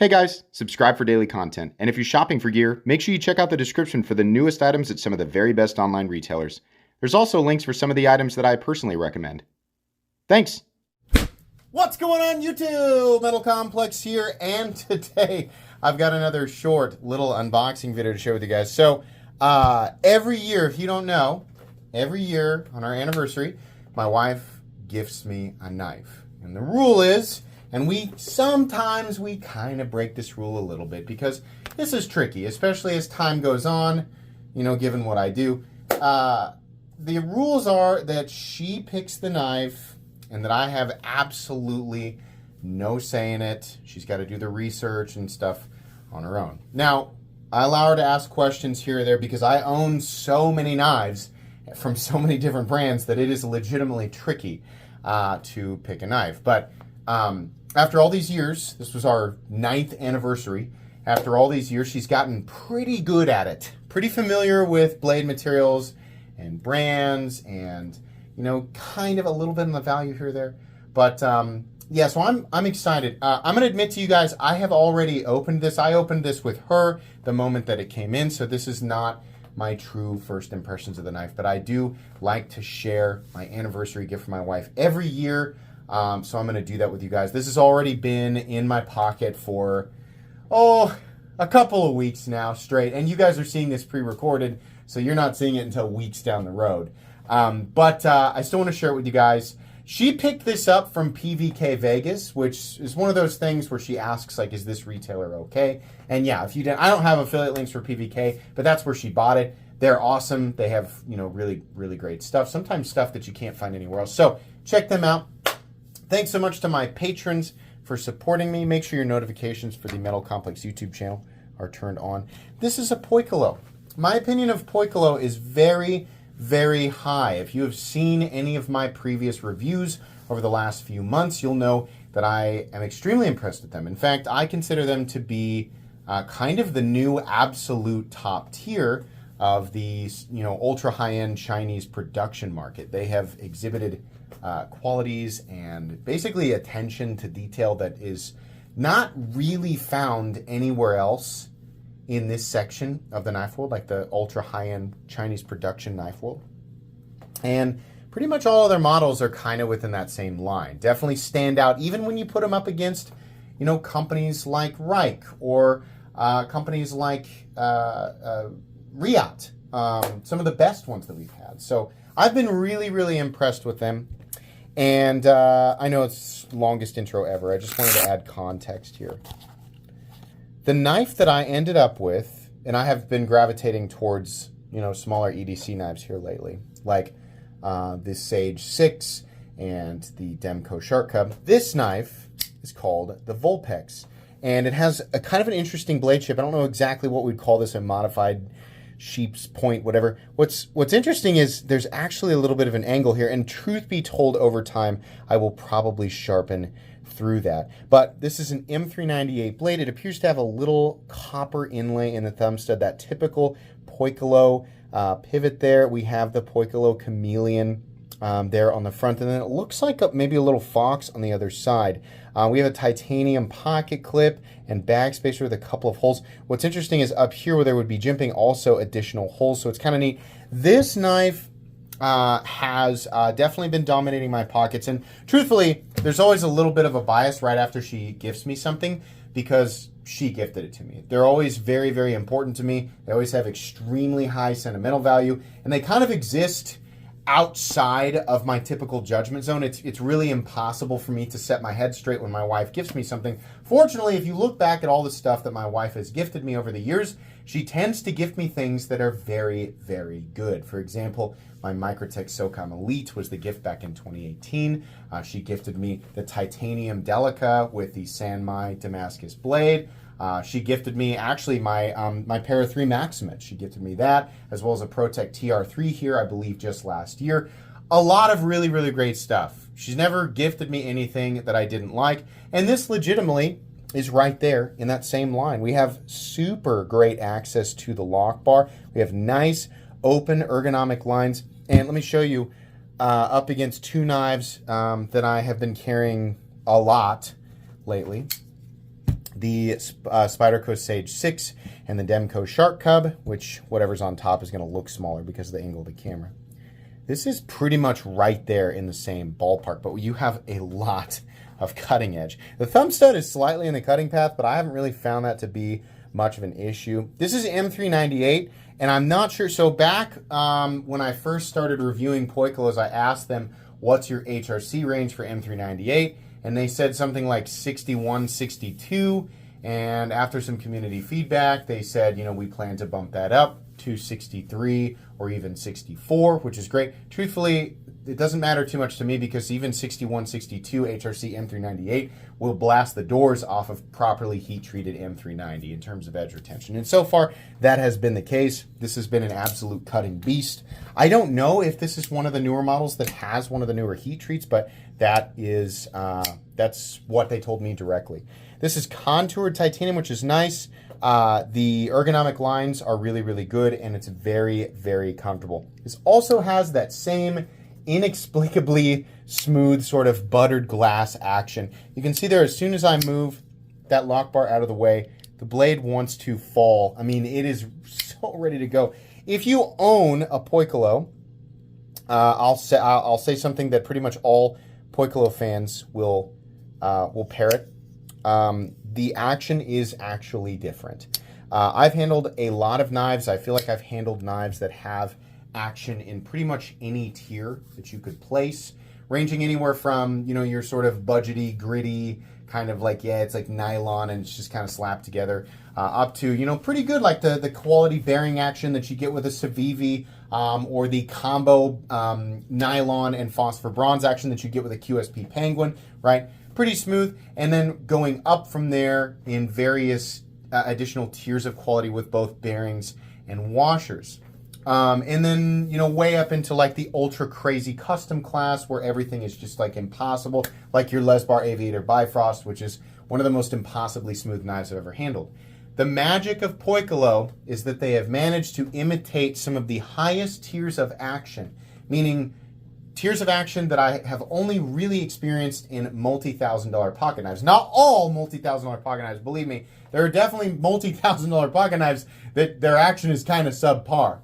Hey guys, subscribe for daily content. And if you're shopping for gear, make sure you check out the description for the newest items at some of the very best online retailers. There's also links for some of the items that I personally recommend. Thanks! What's going on YouTube? Metal Complex here, and today I've got another short little unboxing video to share with you guys. So every year, if you don't know, every year on our anniversary, my wife gifts me a knife. And the rule is, and sometimes we kind of break this rule a little bit because this is tricky, especially as time goes on, you know, given what I do. The rules are that she picks the knife and that I have absolutely no say in it. She's got to do the research and stuff on her own. Now, I allow her to ask questions here or there because I own so many knives from so many different brands that it is legitimately tricky to pick a knife. But after all these years, this was our 9th anniversary. After all these years, she's gotten pretty good at it. Pretty familiar with blade materials and brands and, you know, kind of a little bit on the value here or there. But yeah, so I'm excited. I'm going to admit to you guys, I have already opened this. I opened this with her the moment that it came in, so this is not my true first impressions of the knife. But I do like to share my anniversary gift for my wife every year. So I'm going to do that with you guys. This has already been in my pocket for, a couple of weeks now straight. And you guys are seeing this pre-recorded, so you're not seeing it until weeks down the road. But I still want to share it with you guys. She picked this up from PVK Vegas, which is one of those things where she asks, like, is this retailer okay? And yeah, if you didn't, I don't have affiliate links for PVK, but that's where she bought it. They're awesome. They have, you know, really, really great stuff. Sometimes stuff that you can't find anywhere else. So check them out. Thanks so much to my patrons for supporting me. Make sure your notifications for the Metal Complex YouTube channel are turned on. This is a Poikilo. My opinion of Poikilo is very, very high. If you have seen any of my previous reviews over the last few months, you'll know that I am extremely impressed with them. In fact, I consider them to be kind of the new absolute top tier of the, you know, ultra high-end Chinese production market. They have exhibited qualities and basically attention to detail that is not really found anywhere else in this section of the knife world, like the ultra high-end Chinese production knife world. And pretty much all of their models are kind of within that same line. Definitely stand out, even when you put them up against, you know, companies like Reich or companies like Riot, some of the best ones that we've had. So I've been really, really impressed with them. And I know it's the longest intro ever. I just wanted to add context here. The knife that I ended up with, and I have been gravitating towards, you know, smaller EDC knives here lately, like this Sage 6 and the Demco Shark Cub. This knife is called the Vulpex, and it has a kind of an interesting blade shape. I don't know exactly what we'd call this, a modified sheep's point, whatever. What's interesting is there's actually a little bit of an angle here, and truth be told, over time, I will probably sharpen through that. But this is an M398 blade. It appears to have a little copper inlay in the thumb stud, that typical Poikilo pivot there. We have the Poikilo chameleon there on the front, and then it looks like maybe a little fox on the other side. We have a titanium pocket clip and bag spacer with a couple of holes. What's interesting is up here where there would be jimping, also additional holes, so it's kind of neat. This knife has definitely been dominating my pockets, and truthfully, there's always a little bit of a bias right after she gifts me something because she gifted it to me. They're always very, very important to me. They always have extremely high sentimental value, and they kind of exist outside of my typical judgment zone. It's really impossible for me to set my head straight when my wife gifts me something. Fortunately, if you look back at all the stuff that my wife has gifted me over the years, she tends to gift me things that are very, very good. For example, my Microtech SOCOM Elite was the gift back in 2018. She gifted me the Titanium Delica with the Sanmai Damascus blade. She gifted me, actually, my Para 3 Maximus. She gifted me that, as well as a ProTech TR3 here, I believe, just last year. A lot of really, really great stuff. She's never gifted me anything that I didn't like, and this legitimately is right there in that same line. We have super great access to the lock bar. We have nice, open, ergonomic lines, and let me show you up against two knives that I have been carrying a lot lately. the Spyderco Sage 6 and the Demco Shark Cub, which whatever's on top is going to look smaller because of the angle of the camera. This is pretty much right there in the same ballpark, but you have a lot of cutting edge. The thumb stud is slightly in the cutting path, but I haven't really found that to be much of an issue. This is M398, and I'm not sure. So back when I first started reviewing Poikilos, I asked them, what's your HRC range for M398? And they said something like 61, 62. And after some community feedback, they said, we plan to bump that up to 63 or even 64, which is great. Truthfully, it doesn't matter too much to me because even 61, 62 HRC M398 will blast the doors off of properly heat-treated M390 in terms of edge retention. And so far, that has been the case. This has been an absolute cutting beast. I don't know if this is one of the newer models that has one of the newer heat treats, but that is that's what they told me directly. This is contoured titanium, which is nice. The ergonomic lines are really, really good, and it's very, very comfortable. This also has that same inexplicably smooth sort of buttered glass action. You can see there, as soon as I move that lock bar out of the way, the blade wants to fall. I mean, it is so ready to go. If you own a Poikilo, I'll say something that pretty much all Poikilo fans will parrot. The action is actually different. I've handled a lot of knives. I feel like I've handled knives that have action in pretty much any tier that you could place, ranging anywhere from, your sort of budgety, gritty, kind of like, it's like nylon and it's just kind of slapped together, up to, pretty good, like the quality bearing action that you get with a Civivi, or the combo nylon and phosphor bronze action that you get with a QSP Penguin, right? Pretty smooth. And then going up from there in various additional tiers of quality with both bearings and washers. And then, way up into like the ultra crazy custom class where everything is just like impossible, like your Lesbar Aviator Bifrost, which is one of the most impossibly smooth knives I've ever handled. The magic of Poikilo is that they have managed to imitate some of the highest tiers of action, meaning tiers of action that I have only really experienced in multi-$1,000 pocket knives. Not all multi-$1,000 pocket knives, believe me. There are definitely multi-$1,000 pocket knives that their action is kind of subpar.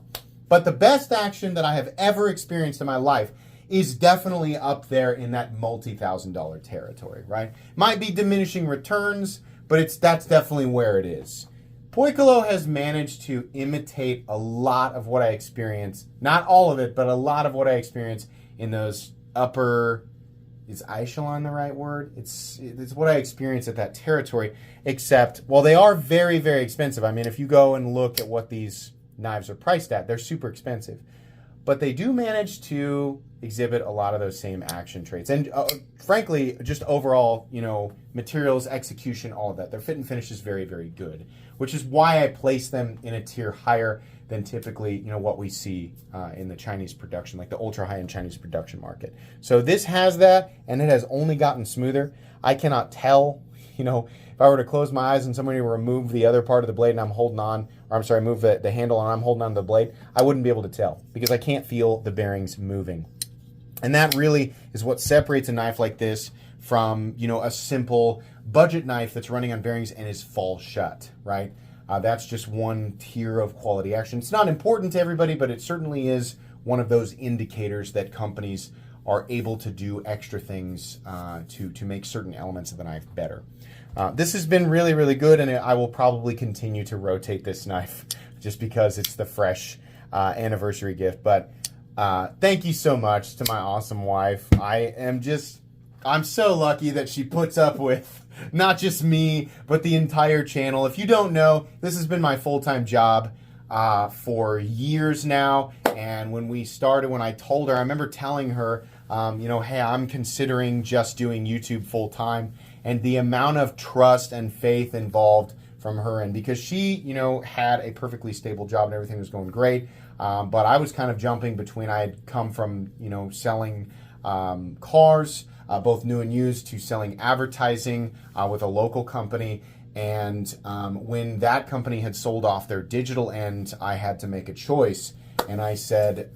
But the best action that I have ever experienced in my life is definitely up there in that multi-$1,000 territory, right? Might be diminishing returns, but that's definitely where it is. Poikilo has managed to imitate a lot of what I experience, not all of it, but a lot of what I experience in those upper, is echelon the right word? It's what I experience at that territory, except, well, they are very, very expensive. I mean, if you go and look at what these knives are priced at, they're super expensive. But they do manage to exhibit a lot of those same action traits. And frankly, just overall, materials, execution, all of that. Their fit and finish is very, very good, which is why I place them in a tier higher than typically, what we see in the Chinese production, like the ultra high-end Chinese production market. So this has that, and it has only gotten smoother. I cannot tell, if I were to close my eyes and somebody were to remove the other part of the blade and I'm holding on, or I'm sorry, move the handle and I'm holding on to the blade, I wouldn't be able to tell because I can't feel the bearings moving. And that really is what separates a knife like this from, a simple budget knife that's running on bearings and is fall shut, right? That's just one tier of quality action. It's not important to everybody, but it certainly is one of those indicators that companies are able to do extra things to make certain elements of the knife better. This has been really, really good, and I will probably continue to rotate this knife just because it's the fresh anniversary gift. But thank you so much to my awesome wife. I'm so lucky that she puts up with not just me, but the entire channel. If you don't know, this has been my full-time job for years now. And when I told her, I remember telling her, hey, I'm considering just doing YouTube full-time. And the amount of trust and faith involved from her end, because she, had a perfectly stable job and everything was going great. But I was kind of jumping between, I had come from, selling cars, both new and used, to selling advertising with a local company. And when that company had sold off their digital end, I had to make a choice. And I said,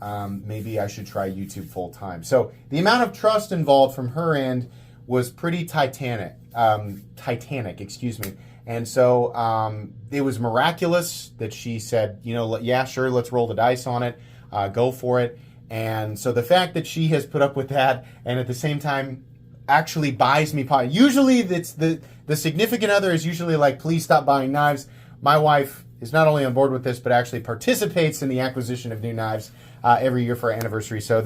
maybe I should try YouTube full time. So the amount of trust involved from her end was pretty titanic, excuse me. And so it was miraculous that she said, yeah, sure, let's roll the dice on it, go for it. And so the fact that she has put up with that and at the same time actually buys me pot. Usually it's the significant other is usually like, please stop buying knives. My wife is not only on board with this, but actually participates in the acquisition of new knives every year for our anniversary. So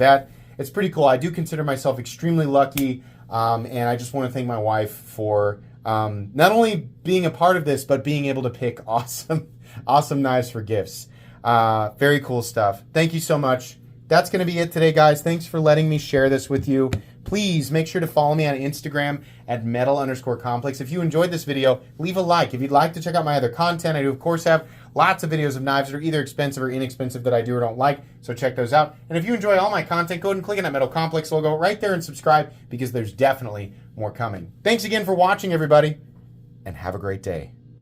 it's pretty cool. I do consider myself extremely lucky, and I just want to thank my wife for not only being a part of this, but being able to pick awesome knives for gifts. Very cool stuff. Thank you so much. That's going to be it today, guys. Thanks for letting me share this with you. Please make sure to follow me on Instagram at metal_complex. If you enjoyed this video, leave a like. If you'd like to check out my other content, I do, of course, have lots of videos of knives that are either expensive or inexpensive that I do or don't like, so check those out. And if you enjoy all my content, go ahead and click on that Metal Complex logo right there and subscribe, because there's definitely more coming. Thanks again for watching, everybody, and have a great day.